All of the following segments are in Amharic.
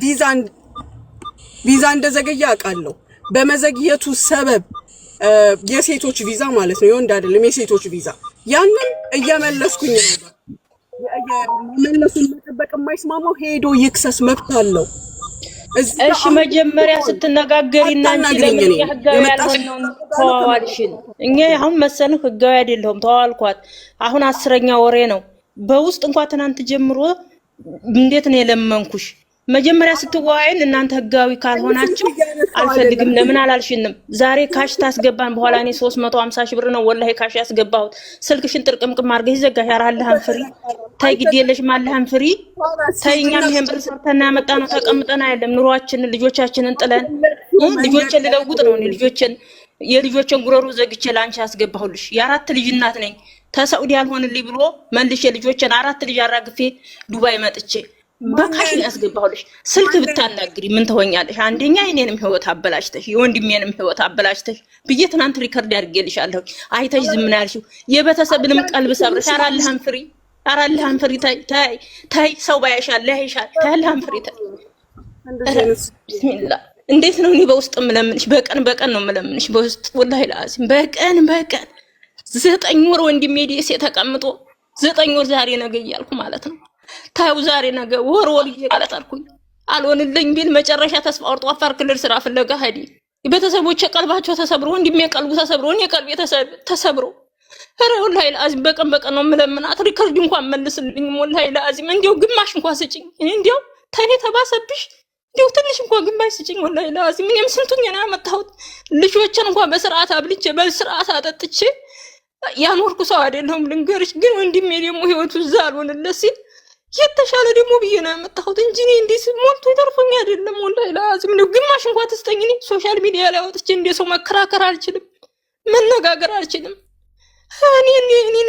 ቪዛን ቪዛ እንደዘገየ አውቃለሁ። በመዘግየቱ ሰበብ የሴቶች ቪዛ ማለት ነው የወንድ አይደለም የሴቶች ቪዛ ያንን እየመለስኩኝ ነበር። የመለሱን መጠበቅ የማይስማማው ሄዶ ይክሰስ መብት አለው። እሺ መጀመሪያ ስትነጋገሪና እንጂ ለምን ህጋዊ ያልሆነው ተዋዋልሽን? እኛ አሁን መሰልህ ህጋዊ አይደለም ተዋዋልኳት። አሁን 10ኛ ወሬ ነው። በውስጥ እንኳን ትናንት ጀምሮ እንዴት ነው የለመንኩሽ? መጀመሪያ ስትዋይን እናንተ ህጋዊ ካልሆናችሁ አልፈልግም ለምን አላልሽንም? ዛሬ ካሽ ታስገባን በኋላ እኔ 350 ሺህ ብር ነው ወላሂ ካሽ ያስገባሁት። ስልክሽን ጥርቅምቅም አድርገሽ ዘጋሽ። አራልሃን ፍሪ ታይ ግድ የለሽም አለሃን ፍሪ ታይኛም ይሄን ብር ሰርተና ያመጣነው ተቀምጠና አይደለም ኑሯችንን ልጆቻችንን ጥለን ልጆችን ልለውጥ ነው። እኔ የልጆችን ጉረሩ ዘግቼ ላንቺ ያስገባሁልሽ የአራት ልጅ እናት ነኝ። ተሳውዲ ያልሆንልኝ ብሎ መልሼ ልጆችን 4 ልጅ አራግፌ ዱባይ መጥቼ በካሽ ያስገባሁልሽ። ስልክ ብታናግሪ ምን ተወኛለሽ? አንደኛ እኔንም ህይወት አበላሽተሽ የወንድሜንም ህይወት አበላሽተሽ ብዬ ትናንት ሪከርድ አድርጌልሻለሁ። አይተሽ ዝም ምን ያልሽው የቤተሰብንም ቀልብ ሰብረሽ አራልሃን ፍሪ ታይ ሰው ባያሻል ያይሻል ታያልሃን ፍሪ ታይ ቢስሚላህ። እንዴት ነው እኔ በውስጥ ምለምንሽ? በቀን ነው ምለምንሽ በውስጥ ወላሂ ላዚም በቀን 9 ወር ወንድሜ ዲኤስ ተቀምጦ 9 ወር ዛሬ ነገ እያልኩ ማለት ነው። ታው ዛሬ ነገ ወር እየቀለጠርኩኝ አልሆንልኝ ቢል መጨረሻ ተስፋ ቆርጦ አፋር ክልል ስራ ፍለጋ ሄዲ። የቤተሰቦቼ ቀልባቸው ተሰብሮ ወንድሜ ቀልቡ ተሰብሮ እኔ ቀልቤ ተሰብሮ ኧረ ወላሂ ላዚም በቀን ነው ምለምናት። ሪከርድ እንኳን መልስልኝ ወላሂ ላዚም እንዴው ግማሽ እንኳን ስጭኝ። እንዴው ታኔ ተባሰብሽ እንዴው ትንሽ እንኳን ግማሽ ስጭኝ ወላሂ ላዚም። እኔም ስንቱኝ ነው ያመጣሁት ልጆችን እንኳን በስርዓት አብልቼ በስርዓት አጠጥቼ ያኖርኩ ሰው አይደለሁም ልንገርሽ። ግን ወንድሜ ደግሞ ህይወቱ ዛልሆነለት ሲል የተሻለ ደግሞ ብዬ ነው ያመጣሁት እንጂ እኔ እንዲህ ሞልቶ ይተርፈኝ አይደለም ወላሂ ላዚም። ነው ግማሽ እንኳን ተስተኝ። እኔ ሶሻል ሚዲያ ላይ ወጥቼ እንደ ሰው መከራከር አልችልም፣ መነጋገር አልችልም። እኔ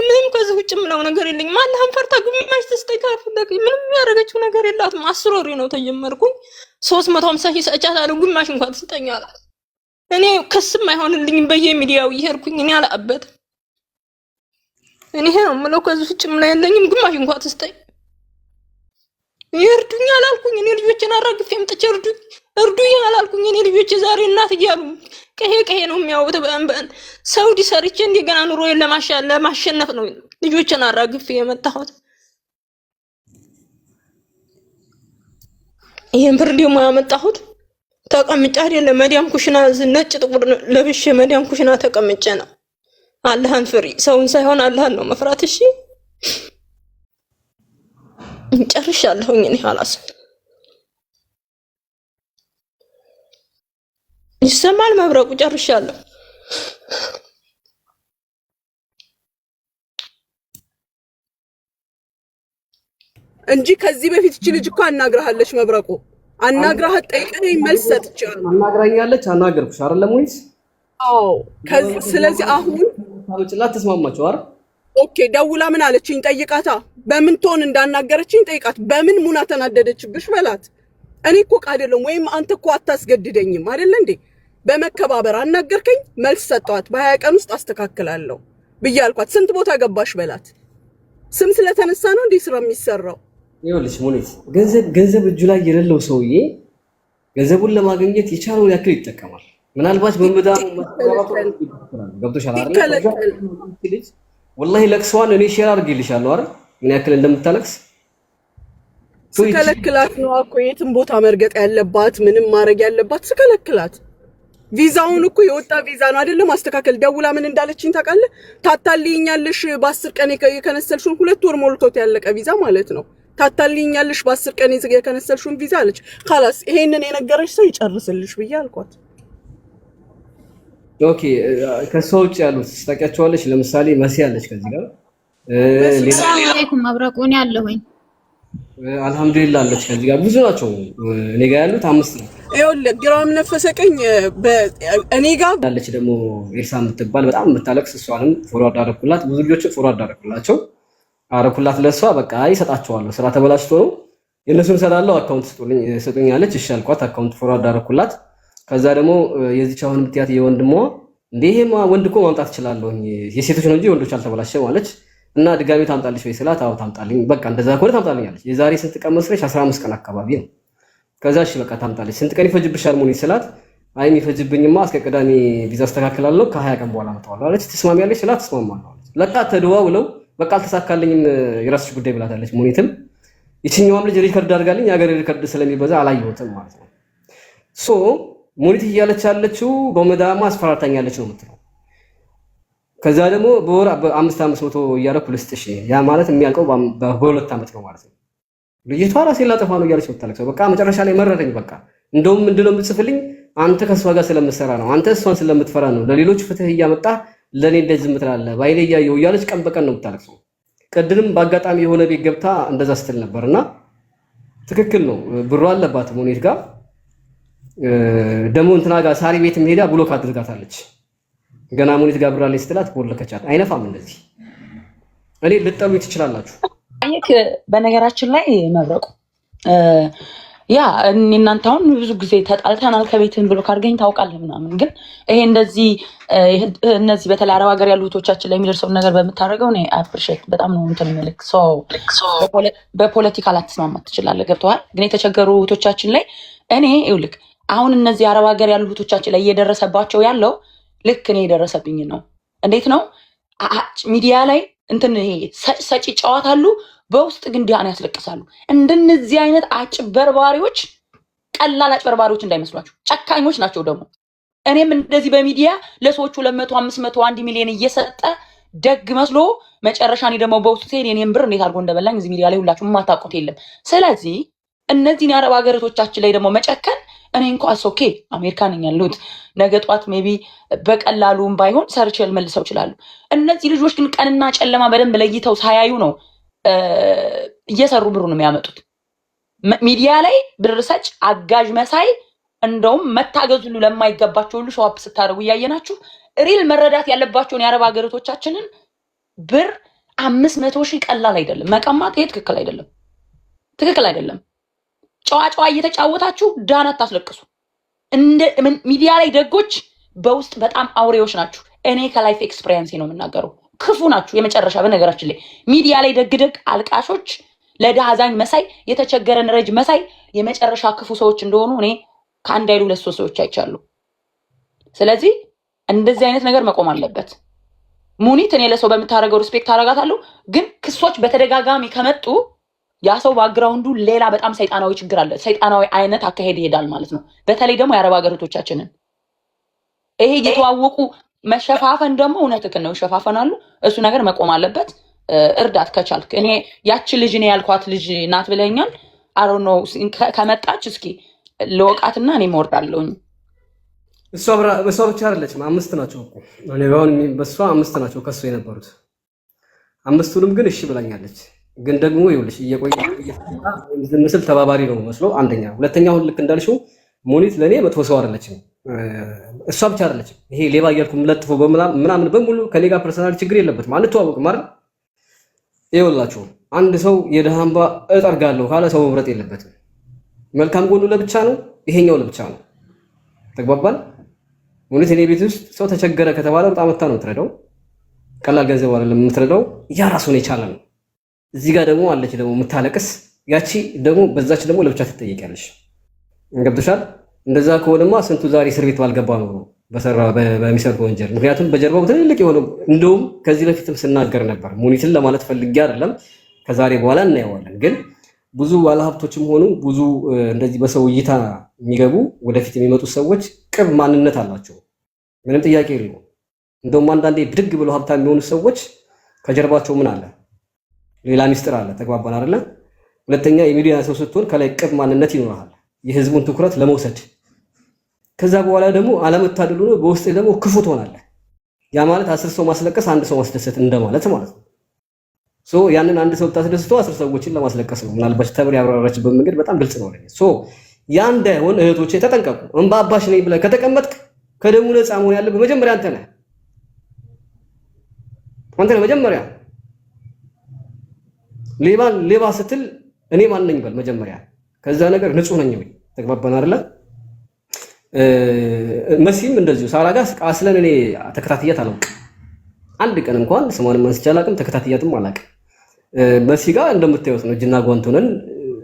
ምንም ከዚህ ውጭ ምለው ነገር የለኝም። አላህን ፈርታ ግማሽ ተስተኝ ካፈለክ ምንም ያደረገችው ነገር የላትም። 10 ወር ነው ተጀመርኩኝ 350 ሺህ ሰጫታለሁ። ግማሽ እንኳን ተስተኝ አላት። እኔ ከስም አይሆንልኝም በየሚዲያው ይሄርኩኝ እኔ አላበት እኔ ነው ምለው ከዚህ ውጭ ምን የለኝም። ግማሽ እንኳን ተስተኝ ይርዱኝ አላልኩኝ። እኔ ልጆችን አራግፌም ጥቼ እርዱኝ አላልኩኝ። እኔ ልጆች ዛሬ እናት እያሉ ቀሄ ነው የሚያወጥ በእንበን ሳውዲ ሰርቼ እንደገና ኑሮዬን ለማሸነፍ ነው ልጆችን አራግፌ የመጣሁት። ይሄን ብር ደግሞ ያመጣሁት ተቀምጬ አይደለም መዲያም ኩሽና ነጭ ጥቁር ለብሼ መዲያም ኩሽና ተቀምጬ ነው። አላህን ፍሪ ሰውን ሳይሆን አላህን ነው መፍራት። እሺ ጨርሻለሁኝ እኔ ሐላስ ይሰማል መብረቁ ጨርሻለሁ። እንጂ ከዚህ በፊት እቺ ልጅ እኮ አናግራሃለች። መብረቁ አናግራሃት ጠይቀኝ መልስ ሰጥቻለሁ። አናግራኛለች። አናገርኩሽ አይደለም ወይስ? አዎ ስለዚህ አሁን ታውጭላት ተስማማችሁ አይደል? ኦኬ ደውላ ምን አለችኝ? ጠይቃታ በምን ቶን እንዳናገረችኝ ጠይቃት። በምን ሙና ተናደደችብሽ በላት። እኔ እኮ አይደለም ወይም አንተ እኮ አታስገድደኝም አይደል እንዴ? በመከባበር አናገርከኝ መልስ ሰጣት። በ20 ቀን ውስጥ አስተካክላለሁ ብያልኳት። ስንት ቦታ ገባሽ በላት። ስም ስለተነሳ ነው እንዴ ስራ የሚሰራው? ይኸውልሽ ሙኒት ገንዘብ እጁ ላይ የሌለው ሰውዬ ገንዘቡን ለማግኘት የቻለውን ያክል ይጠቀማል። ምናልባት በመዳሙ ማስተባበሩ ገብቶሻል አይደል? ወላሂ ለቅሷን እኔ ሼር አድርጌልሻለሁ አይደል? ምን ያክል እንደምታለቅስ ስከለክላት ነው እኮ የትም ቦታ መርገጥ ያለባት ምንም ማድረግ ያለባት ስከለክላት። ቪዛውን እኮ የወጣ ቪዛ ነው አይደለም ማስተካከል። ደውላ ምን እንዳለችኝ ታውቃለህ? ታታልይኛለሽ በ10 ቀን የከነሰልሽውን 2 ወር ሞልቶት ያለቀ ቪዛ ማለት ነው። ታታልይኛለሽ በ10 ቀን የከነሰልሽውን ቪዛ አለች። خلاص ይሄንን የነገረሽ ሰው ይጨርስልሽ ብዬ አልኳት። ኦኬ ከሰው ውጭ ያሉት ታውቂያቸዋለሽ? ለምሳሌ መሲ አለች ከዚህ ጋር ሰላም አለይኩም መብረቁን ያለሁኝ አልহামዱሊላህ አለች ከዚህ ጋር ብዙ ናቸው። እኔ ጋር ያሉት 5 ነው። ይኸውልህ ግራም ነፈሰቀኝ እኔ ጋር አለች ደግሞ ኤርሳ የምትባል በጣም የምታለቅስ እሷንም ፎርዋርድ አደረኩላት። ብዙ ልጆች ፎርዋርድ አደረኩላት ለሷ በቃ ይሰጣቸዋለሁ ስራ ተበላሽቶ ነው የነሱን ሰራለው አካውንት ስጡኝ አለች። እሺ አልኳት። አካውንት ፎርዋርድ አደረኩላት። ከዛ ደግሞ የዚች አሁን ምትያት የወንድሟ እንደሄማ ወንድ እኮ ማምጣት ይችላልው የሴቶች ነው እንጂ ወንዶች አልተበላሸም አለች። እና ድጋሚ ታምጣልሽ ወይ ስላት አው ታምጣልኝ በቃ እንደዛ ከሆነ ታምጣልኝ አለች። የዛሬ ስንት ቀን መስለሽ 15 ቀን አካባቢ ነው ከዛ እሺ በቃ ታምጣለች። ስንት ቀን ይፈጅብሻል ሙኒት ስላት አይ የሚፈጅብኝማ እስከ ቅዳሜ ቪዛ አስተካክላለሁ ከ20 ቀን በኋላ መጣዋለሁ አለች። ትስማሚያለሽ ስላት ተስማማለሁ አለች። ለካ ተደዋውለው በቃ አልተሳካልኝም የራስሽ ጉዳይ ብላታለች ሙኒትም። ይችኛዋም ልጅ ሪከርድ አድርጋልኝ የሀገር ሪከርድ ስለሚበዛ አላየሁትም ማለት ነው። ሶ ሙኒት እያለች ያለችው በመዳማ አስፈራርታኛለች ነው የምትለው። ከዛ ደግሞ በወር በ500 እያደረኩ ልስጥሽ ያ ማለት የሚያልቀው በ2 ዓመት ነው ማለት ነው። ልጅቷ ራሴን ላጠፋ ነው እያለች የምታለቅሰው። በቃ መጨረሻ ላይ መረረኝ። በቃ እንደውም ምንድነው የምትጽፍልኝ አንተ ከሷ ጋር ስለምትሰራ ነው፣ አንተ እሷን ስለምትፈራ ነው፣ ለሌሎች ፍትህ እያመጣ ለኔ እንደዚህ ምትላለህ ባይኔ እያየሁ እያለች ቀን በቀን ነው የምታለቅሰው። ቅድም በአጋጣሚ የሆነ ቤት ገብታ እንደዛ ስትል ነበርና ትክክል ነው። ብሩ አለባት ሙኒት ጋር ደግሞ እንትና ጋር ሳሪ ቤት ሄዳ ብሎክ አድርጋታለች። ገና ሙኒት ጋር ብር አለኝ ስትላት ቦለከቻት። አይነፋም እንደዚህ። እኔ ልጠሉኝ ትችላላችሁ። አየክ በነገራችን ላይ መብረቁ ያ እናንተ አሁን ብዙ ጊዜ ተጣልተናል ከቤትህን ብሎ ካርገኝ ታውቃለህ ምናምን፣ ግን ይሄ እንደዚህ እነዚህ በተለይ አረብ ሀገር ያሉ እህቶቻችን ላይ የሚደርሰውን ነገር በምታደርገው እኔ አፕሪሼት በጣም ነው እንትን ምልክ በፖለቲካ ላትስማማ ትችላለህ፣ ገብተዋል። ግን የተቸገሩ እህቶቻችን ላይ እኔ ይኸውልህ አሁን እነዚህ አረብ ሀገር ያሉ እህቶቻችን ላይ እየደረሰባቸው ያለው ልክ እኔ የደረሰብኝ ነው። እንዴት ነው ሚዲያ ላይ እንትን ይሄ ሰጪ ጨዋታ አሉ፣ በውስጥ ግን ዲያን ያስለቅሳሉ። እንደነዚህ አይነት አጭበርባሪዎች ቀላል አጭበርባሪዎች እንዳይመስሏችሁ፣ ጨካኞች ናቸው ደግሞ። እኔም እንደዚህ በሚዲያ ለሰዎቹ 200 500 1 ሚሊዮን እየሰጠ ደግ መስሎ መጨረሻ እኔ ደግሞ በውስጥ ሲሄድ የኔን ብር እንዴት አድርጎ እንደበላኝ እዚህ ሚዲያ ላይ ሁላችሁም የማታውቁት የለም። ስለዚህ እነዚህን የአረብ ሀገራቶቻችን ላይ ደግሞ መጨከን እኔ እንኳን ኦኬ አሜሪካ ነኝ ያለሁት ነገ ጧት ሜቢ በቀላሉም ባይሆን ሰርች መልሰው ይችላሉ። እነዚህ ልጆች ግን ቀንና ጨለማ በደንብ ለይተው ሳያዩ ነው እየሰሩ ብሩን የሚያመጡት። ሚዲያ ላይ ብር ሰጭ አጋዥ መሳይ እንደውም መታገዝ ሁሉ ለማይገባቸው ሁሉ ሸዋፕ ስታደርጉ እያየናችሁ ሪል መረዳት ያለባቸውን የአረብ ሀገራቶቻችንን ብር 500,000 ቀላል አይደለም መቀማት። ይሄ ትክክል አይደለም፣ ትክክል አይደለም። ጨዋ እየተጫወታችሁ ዳን አታስለቅሱ። እንደ ሚዲያ ላይ ደጎች በውስጥ በጣም አውሬዎች ናችሁ። እኔ ከላይፍ ኤክስፒሪየንስ ነው የምናገረው። ክፉ ናችሁ የመጨረሻ። በነገራችን ላይ ሚዲያ ላይ ደግደግ አልቃሾች፣ ለድሃ አዛኝ መሳይ፣ የተቸገረን ረጅ መሳይ የመጨረሻ ክፉ ሰዎች እንደሆኑ እኔ ከአንድ አይሉ 2-3 ሰዎች አይቻሉ። ስለዚህ እንደዚህ አይነት ነገር መቆም አለበት። ሙኒት እኔ ለሰው በምታደርገው ሪስፔክት አደርጋታለሁ፣ ግን ክሶች በተደጋጋሚ ከመጡ ያ ሰው ባክግራውንዱ ሌላ በጣም ሰይጣናዊ ችግር አለ። ሰይጣናዊ አይነት አካሄድ ይሄዳል ማለት ነው። በተለይ ደግሞ የአረብ ሀገራቶቻችንን ይሄ እየተዋወቁ መሸፋፈን ደግሞ እውነትህን ነው ይሸፋፈናሉ። እሱ ነገር መቆም አለበት። እርዳት ከቻልክ። እኔ ያቺ ልጅ እኔ ያልኳት ልጅ ናት ብለኛል። አሮ ነው ከመጣች እስኪ ለወቃትና እኔ እወርዳለሁኝ። እሷ ብቻ አይደለችም፣ 5 ናቸው እኮ እኔ ጋር በሷ 5 ናቸው ከሱ የነበሩት። 5ቱንም ግን እሺ ብላኛለች። ግን ደግሞ ይኸውልሽ እየቆየ ምስል ተባባሪ ነው መስሎ አንደኛ። ሁለተኛው ልክ እንዳልሽው ሙኒት ለኔ መጥፎ ሰው አይደለችም። እሷ ብቻ አይደለችም። ይሄ ሌባ እያልኩ ለጥፎ ምናምን በሙሉ ከኔ ጋር ፐርሰናል ችግር የለበትም። አንተዋወቅም አይደል? ይኸውላችሁ አንድ ሰው የደሃ እንባ እጠርጋለሁ ካለ ሰው መምረጥ የለበትም። መልካም ጎኑ ለብቻ ነው፣ ይሄኛው ለብቻ ነው። ተግባባን? ሙኒት እኔ ቤት ውስጥ ሰው ተቸገረ ከተባለ በጣም መታ ነው የምትረዳው። ቀላል ገንዘብ አይደለም የምትረዳው፣ ያ ራሱን የቻለ ነው። እዚህ ጋር ደግሞ አለች ደግሞ የምታለቅስ ያቺ ደግሞ በዛች ደግሞ ለብቻ ትጠየቂያለሽ። ገብቶሻል? እንደዛ ከሆነማ ስንቱ ዛሬ እስር ቤት ባልገባ ነው በሚሰርቅ ወንጀል። ምክንያቱም በጀርባው ትልልቅ የሆነ እንደውም ከዚህ በፊትም ስናገር ነበር። ሙኒትን ለማለት ፈልጌ አይደለም፣ ከዛሬ በኋላ እናየዋለን። ግን ብዙ ባለሀብቶችም ሆኑ ብዙ እንደዚህ በሰው እይታ የሚገቡ ወደፊት የሚመጡ ሰዎች ቅብ ማንነት አላቸው፣ ምንም ጥያቄ የለውም። እንደውም አንዳንዴ ብድግ ብለው ሀብታም የሚሆኑ ሰዎች ከጀርባቸው ምን አለ? ሌላ ሚስጥር አለ። ተግባባን አይደለ? ሁለተኛ የሚዲያ ሰው ስትሆን ከላይ ቅብ ማንነት ይኖርሃል፣ የህዝቡን ትኩረት ለመውሰድ። ከዛ በኋላ ደግሞ አለመታደሉ ነው በውስጥ ደግሞ ክፉ ትሆናለህ። ያ ማለት 10 ሰው ማስለቀስ 1 ሰው ማስደሰት እንደማለት ማለት ነው። ሶ ያንን 1 ሰው ታስደስተው 10 ሰዎችን ለማስለቀስ ነው። ምናልባት ተብር ያብራራችበት መንገድ በጣም ግልጽ ነው ለኔ። ሶ ያ እንዳይሆን እህቶቼ ተጠንቀቁ። እንባ አባሽ ነኝ ብለህ ከተቀመጥክ ከደሙ ነፃ መሆን ያለብህ መጀመሪያ አንተ ነህ። መጀመሪያ ሌባ ስትል እኔ ማን ነኝ በል መጀመሪያ። ከዛ ነገር ንጹህ ነኝ ወይ? ተግባባን አይደለ? መሲም እንደዚሁ ሳራ ጋር አስለን እኔ ተከታትያት አላውቅም። አንድ ቀን እንኳን ስሟን ማንስቻ አላውቅም፣ ተከታትያትም አላውቅም። መሲ ጋር እንደምታዩት ነው። እጅና ጓንት ሆነን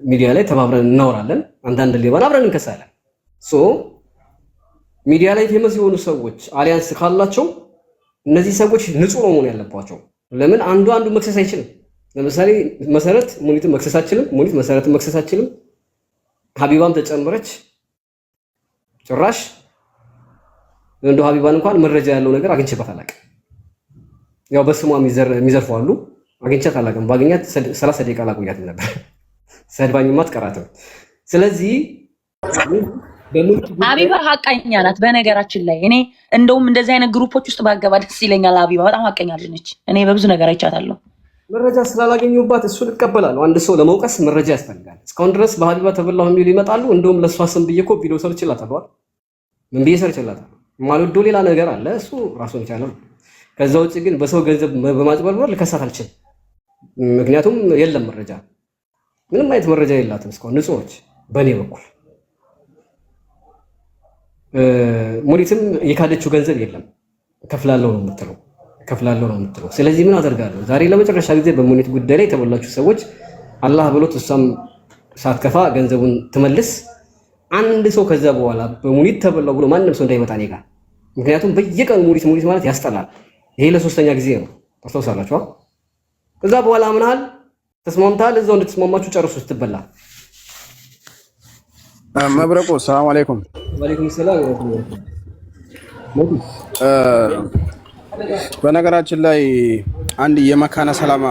ሚዲያ ላይ ተባብረን እናወራለን። አንዳንድ ሌባን አብረን እንከሳለን። ሶ ሚዲያ ላይ ፌመስ የሆኑ ሰዎች አሊያንስ ካላቸው እነዚህ ሰዎች ንጹህ ነው መሆን ያለባቸው። ለምን አንዱ መክሰስ አይችልም። ለምሳሌ መሰረት ሙኒትን መክሰስ አትችልም፣ ሙኒት መሰረትን መክሰስ አትችልም። ሀቢባም ተጨመረች ጭራሽ እንደው ሀቢባን እንኳን መረጃ ያለው ነገር አግኝቼባት አላውቅም። ያው በስሟ የሚዘርፉ አሉ፣ አግኝቻት አላውቅም። ባገኛት 30 ደቂቃ ላቆያትም ነበር፣ ሰድባኝማ አትቀራትም። ስለዚህ ሀቢባ ሀቀኛ ናት። በነገራችን ላይ እኔ እንደውም እንደዚህ አይነት ግሩፖች ውስጥ ባገባ ደስ ይለኛል። ሀቢባ በጣም ሀቀኛ ልጅ ነች። እኔ በብዙ ነገር አይቻታለሁ። መረጃ ስላላገኙባት እሱን እቀበላለሁ። አንድ ሰው ለመውቀስ መረጃ ያስፈልጋል። እስካሁን ድረስ በሀቢባ ተበላሁ የሚሉ ይመጣሉ። እንደውም ለእሷ ስም ብዬ እኮ ቪዲዮ ሰርችላታለሁ። ምን ብዬ ሰርችላታለሁ? የማልወደው ሌላ ነገር አለ፣ እሱ ራሱን የቻለ። ከዛ ውጭ ግን በሰው ገንዘብ በማጭበርበር ልከሳት አልችልም። ምክንያቱም የለም መረጃ፣ ምንም አይነት መረጃ የላትም እስካሁን ንጹዎች በእኔ በኩል። ሙኒትም የካደችው ገንዘብ የለም፣ ከፍላለሁ ነው የምትለው። ስለዚህ ምን አደርጋለሁ? ዛሬ ለመጨረሻ ጊዜ በሙኒት ጉዳይ ላይ የተበላችሁ ሰዎች አላህ ብሎት እሷም ሳትከፋ ገንዘቡን ትመልስ። አንድ ሰው ከዛ በኋላ በሙኒት ተበላው ብሎ ማንም ሰው እንዳይመጣ እኔ ጋር። ምክንያቱም በየቀኑ ሙኒት ማለት ያስጠላል። ይሄ ለሶስተኛ ጊዜ ነው፣ ታስታውሳላችሁ። ከዛ በኋላ ምናል ተስማምታል። እዛው እንድትስማማችሁ ጨርሱ ስትበላ። መብረቁ ሰላም አለይኩም። ወአለይኩም ሰላም ወራህመቱላህ። በነገራችን ላይ አንድ የመካነ ሰላማ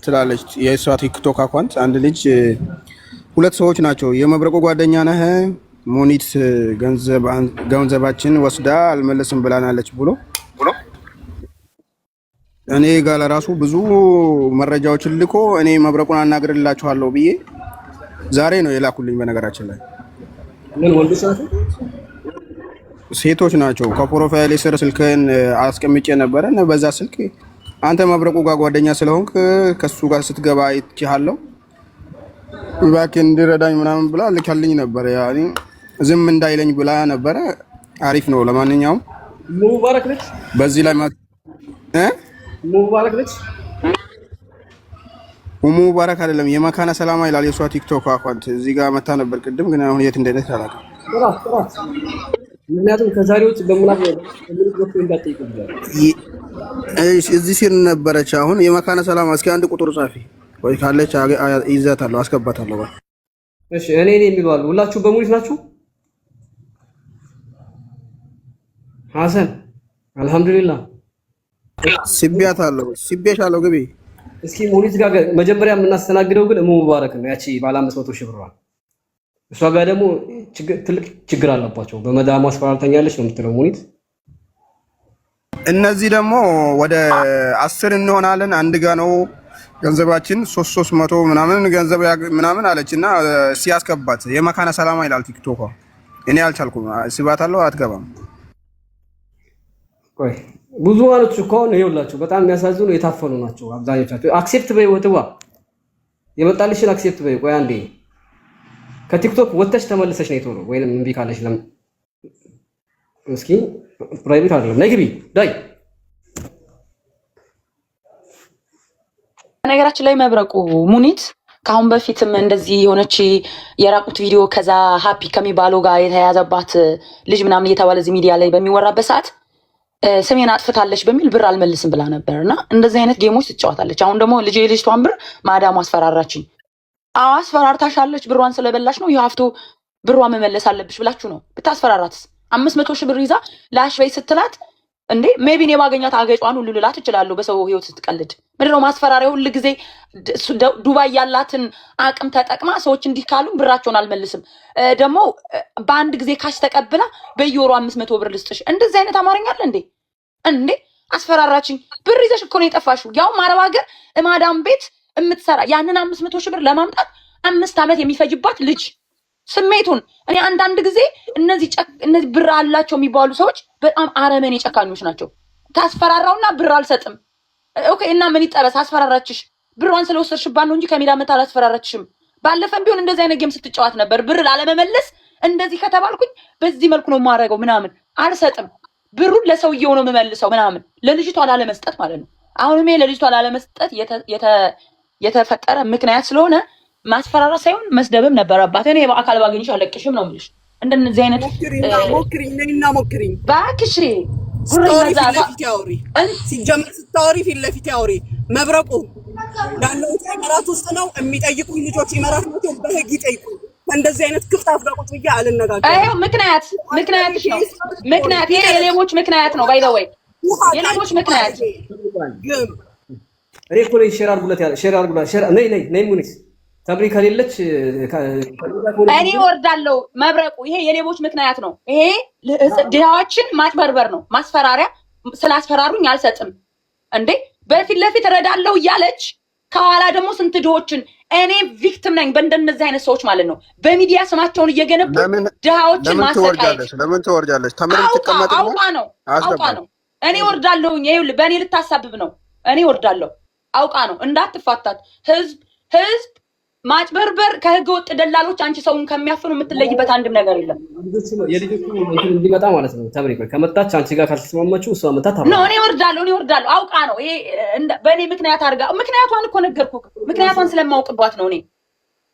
ትላለች የእሷ ቲክቶክ አካውንት አንድ ልጅ ሁለት ሰዎች ናቸው። የመብረቁ ጓደኛ ነህ ሙኒት ገንዘባችን ወስዳ አልመለስም ብላናለች ብሎ እኔ ጋር ለራሱ ብዙ መረጃዎችን ልኮ እኔ መብረቁን አናግርላችኋለሁ ብዬ ዛሬ ነው የላኩልኝ። በነገራችን ላይ ምን ወንዶች ናቸው? ሴቶች ናቸው። ከፕሮፋይል ስር ስልክን አስቀምጬ ነበረ እና በዛ ስልክ አንተ መብረቁ ጋር ጓደኛ ስለሆንክ ከሱ ጋር ስትገባ አይቻለሁ እባክህ እንዲረዳኝ ምናምን ብላ ልካልኝ ነበር። ያኔ ዝም እንዳይለኝ ብላ ነበረ። አሪፍ ነው። ለማንኛውም ሙባረክ ነች። በዚህ ላይ ሙባረክ ነች። ሙባረክ አይደለም የመካነ ሰላማ ይላል የሷ ቲክቶክ አካውንት። እዚህ ጋር መታ ነበር ቅድም፣ ግን አሁን የት እንደሄደች አላውቅም። ምክንያቱም ከዛሬ ውጭ በሙላት በኩል እንዳትጠይቁ ይላል። እዚህ ሲል ነበረች። አሁን የመካነ ሰላማ እስኪ አንድ ቁጥር ጻፊ ወይ ካለች ይዛታለሁ፣ አስገባታለሁ። እሺ እኔ የሚባሉ ሁላችሁ በሙኒት ናችሁ? ሐሰን አልሐምዱሊላህ ሲቤሻለሁ ግቢ። እስኪ ሙኒት ጋር መጀመሪያ የምናስተናግደው ግን ሙባረክ ነው። ያቺ ባለ 500 ሺህ ብሯል። እሷ ጋር ደግሞ ትልቅ ችግር አለባቸው። በመዳሙ አስፈራርተኛለች ነው የምትለው ሙኒት። እነዚህ ደግሞ ወደ 10 እንሆናለን። አንድ ጋ ነው ገንዘባችን 300 ምናምን ገንዘብ ምናምን አለችና ሲያስገባት የመካነ ሰላማ ይላል ቲክቶክ። እኔ አልቻልኩም። ስባታለሁ፣ አትገባም። ቆይ ብዙ ማለት እኮ ነው። ይኸውላችሁ በጣም የሚያሳዝኑ የታፈኑ ናቸው አብዛኞቻቸው። አክሴፕት በይ ወጥዋ የመጣልሽን አክሴፕት በይ። ቆይ አንዴ ከቲክቶክ ወጥተሽ ተመልሰሽ ነው የቶሎ ወይንም እምቢ ካለሽ እስኪ ፕራይቬት አይደለም ነይ ግቢ ዳይ። ነገራችን ላይ መብረቁ ሙኒት ከአሁን በፊትም እንደዚህ የሆነች የራቁት ቪዲዮ ከዛ ሀፒ ከሚባለው ጋር የተያያዘባት ልጅ ምናምን እየተባለ እዚህ ሚዲያ ላይ በሚወራበት ሰዓት ስሜን አጥፍታለች በሚል ብር አልመልስም ብላ ነበር እና እንደዚህ አይነት ጌሞች ትጫወታለች። አሁን ደግሞ ልጅቷን ብር ማዳሙ አስፈራራችኝ። አዎ አስፈራርታሻለች። ብሯን ስለበላሽ ነው የሀፍቶ ብሯ መመለስ አለብሽ ብላችሁ ነው ብታስፈራራትስ? 500 ሺህ ብር ይዛ ላሽ በይ ስትላት እንዴ ሜቢ እኔ ባገኛት አገጯን ሁሉ ልላት እችላለሁ። በሰው ህይወት ስትቀልድ ምንድነው ማስፈራሪያ? ሁሉ ጊዜ ዱባይ ያላትን አቅም ተጠቅማ ሰዎች እንዲህ ካሉ ብራቸውን አልመልስም ደግሞ በአንድ ጊዜ ካሽ ተቀብላ በየወሩ 500 ብር ልስጥሽ። እንደዚህ አይነት አማርኛ አለ እንዴ? እንዴ አስፈራራችኝ። ብር ይዘሽ እኮ ነው የጠፋሽው። ያው ማረብ ሀገር ማዳም ቤት የምትሰራ ያንን 500 ሺህ ብር ለማምጣት 5 ዓመት የሚፈጅባት ልጅ ስሜቱን እኔ አንዳንድ ጊዜ እነዚህ ብር አላቸው የሚባሉ ሰዎች በጣም አረመኔ ጨካኞች ናቸው። ታስፈራራውና ብር አልሰጥም። ኦኬ እና ምን ይጠበስ? አስፈራራችሽ። ብሯን ስለወሰድሽባት ነው እንጂ ከሜዳ መታ አላስፈራራችሽም። ባለፈም ቢሆን እንደዚህ አይነት ጌም ስትጫወት ነበር። ብር ላለመመለስ እንደዚህ ከተባልኩኝ በዚህ መልኩ ነው የማደርገው ምናምን አልሰጥም። ብሩን ለሰውየው ነው የምመልሰው ምናምን ለልጅቷ ላለመስጠት ማለት ነው። አሁንም ለልጅቷ ላለመስጠት የተፈጠረ ምክንያት ስለሆነ ማስፈራራት ሳይሆን መስደብም ነበረባት። እኔ በአካል ባገኝሽ አለቅሽም ነው የምልሽ። እንደነዚህ አይነት ሞክሪኝ እባክሽ ስታወሪ ፊት ለፊት ያውሪ። ሲጀምር ስታወሪ ፊት ለፊት ያውሪ። መብረቁ ያለው ኢማራት ውስጥ ነው የሚጠይቁኝ ልጆች ኢማራት ናቸው። በህግ ይጠይቁ። እንደዚህ አይነት ክፍት አፍዳቆት ብዬ አልነጋገርም። አይው ምክንያትሽ ነው። ምክንያት ይሄ የሌቦች ምክንያት ነው። ባይ ዘ ወይ የሌቦች ምክንያት ግን እኔ እኮ ሼር አድርጉላት ነይ ሙኒስ ተምሪ ከሌለች እኔ ወርዳለሁ። መብረቁ ይሄ የሌቦች ምክንያት ነው። ይሄ ድሃዎችን ማጭበርበር ነው፣ ማስፈራሪያ። ስላስፈራሩኝ አልሰጥም እንዴ በፊት ለፊት እረዳለሁ እያለች ከኋላ ደግሞ ስንት ድሆችን እኔ ቪክቲም ነኝ በእንደነዚህ አይነት ሰዎች ማለት ነው። በሚዲያ ስማቸውን እየገነቡ ድሃዎችን ማሰቃየት። ለምን ትወርጃለች? ተምሪ ተቀመጥ ነው አውቃ ነው። እኔ ወርዳለሁኝ። ይኸውልህ በእኔ ልታሳብብ ነው። እኔ ወርዳለሁ አውቃ ነው። እንዳትፋታት ህዝብ ማጭበርበር ከህገ ወጥ ደላሎች አንቺ ሰውን ከሚያፍኑ የምትለይበት አንድም ነገር የለም። የልጆቹ እንዲመጣ ማለት ነው። ተምሪ ከመጣች አንቺ ጋር ካልተስማማችሁ እሷ መጣ ታባ ነው። እኔ ወርዳለሁ አውቃ ነው። ይሄ በእኔ ምክንያት አድርጋ ምክንያቷን እኮ ነገርኩህ። ምክንያቷን ስለማውቅባት ነው። እኔ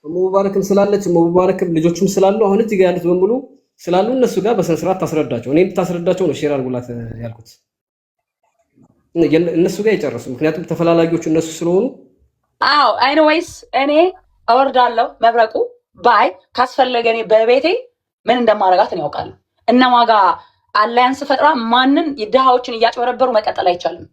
ሙባረክም ስላለች ሙባረክም ልጆቹም ስላሉ አሁን እዚህ ጋር ያሉት በሙሉ ስላሉ እነሱ ጋር በስነ ስርዓት ታስረዳቸው። እኔም ታስረዳቸው ነው ሼር አድርጉላት ያልኩት። እነሱ ጋር ይጨርሱ። ምክንያቱም ተፈላላጊዎቹ እነሱ ስለሆኑ። አዎ ኤኒዌይስ እኔ አወርዳለሁ። መብረቁ ባይ ካስፈለገ እኔ በቤቴ ምን እንደማረጋት ነው ያውቃለሁ። እነማጋ አላያንስ ፈጥራ ማንን ድሃዎችን እያጭበረበሩ መቀጠል አይቻልም።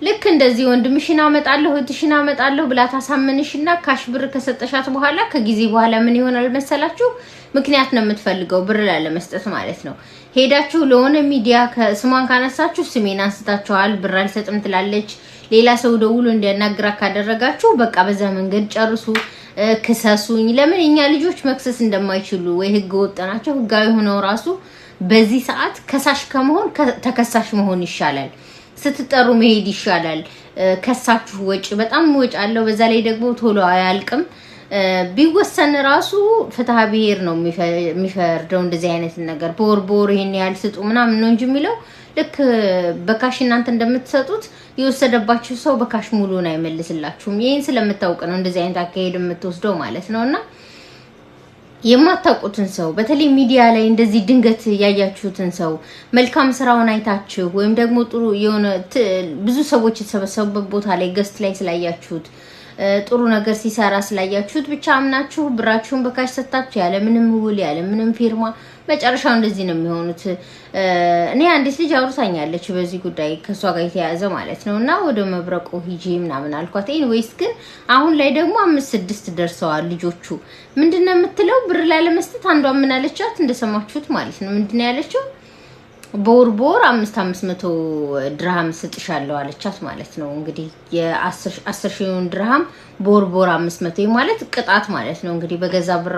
ልክ እንደዚህ ወንድምሽን አመጣለሁ እህትሽን አመጣለሁ ብላ ታሳምንሽና ካሽ ብር ከሰጠሻት በኋላ ከጊዜ በኋላ ምን ይሆናል መሰላችሁ? ምክንያት ነው የምትፈልገው ብር ላለመስጠት ማለት ነው። ሄዳችሁ ለሆነ ሚዲያ ከስሟን ካነሳችሁ ስሜን አንስታችኋል ብር አልሰጥም ትላለች። ሌላ ሰው ደውሎ እንዲያናግራ ካደረጋችሁ በቃ በዛ መንገድ ጨርሱ። ክሰሱኝ። ለምን እኛ ልጆች መክሰስ እንደማይችሉ ወይ ህግ ወጥ ናቸው። ህጋዊ ሆነው ራሱ በዚህ ሰዓት ከሳሽ ከመሆን ተከሳሽ መሆን ይሻላል። ስትጠሩ መሄድ ይሻላል። ከሳችሁ ወጪ በጣም ወጪ አለው። በዛ ላይ ደግሞ ቶሎ አያልቅም። ቢወሰን ራሱ ፍትሃ ብሔር ነው የሚፈርደው እንደዚህ አይነት ነገር። ቦር ይሄን ያህል ስጡ ምናምን ነው እንጂ የሚለው ልክ በካሽ እናንተ እንደምትሰጡት የወሰደባችሁ ሰው በካሽ ሙሉን አይመልስላችሁም። ይሄን ስለምታውቅ ነው እንደዚህ አይነት አካሄድ የምትወስደው ማለት ነውና የማታውቁትን ሰው በተለይ ሚዲያ ላይ እንደዚህ ድንገት ያያችሁትን ሰው መልካም ስራውን አይታችሁ ወይም ደግሞ ጥሩ የሆነ ብዙ ሰዎች የተሰበሰቡበት ቦታ ላይ ገስት ላይ ስላያችሁት ጥሩ ነገር ሲሰራ ስላያችሁት ብቻ አምናችሁ ብራችሁን በካሽ ሰጣችሁ ያለ ምንም ውል ያለ ምንም ፊርማ መጨረሻው እንደዚህ ነው የሚሆኑት። እኔ አንዲት ልጅ አውርታኛለች በዚህ ጉዳይ ከሷ ጋር የተያያዘ ማለት ነውና ወደ መብረቁ ሂጂ ምናምን አልኳት። ኤኒዌይስ ግን አሁን ላይ ደግሞ 5-6 ደርሰዋል ልጆቹ። ምንድነው የምትለው ብር ላይ ለመስጠት አንዷ ምን አለቻት እንደሰማችሁት ማለት ነው። ምንድነው ያለችው? ቦር 500 ድርሃም ስጥሻለሁ አለቻት ማለት ነው። እንግዲህ የ10,000 ድርሃም ቦር 500 ማለት ቅጣት ማለት ነው። እንግዲህ በገዛ ብር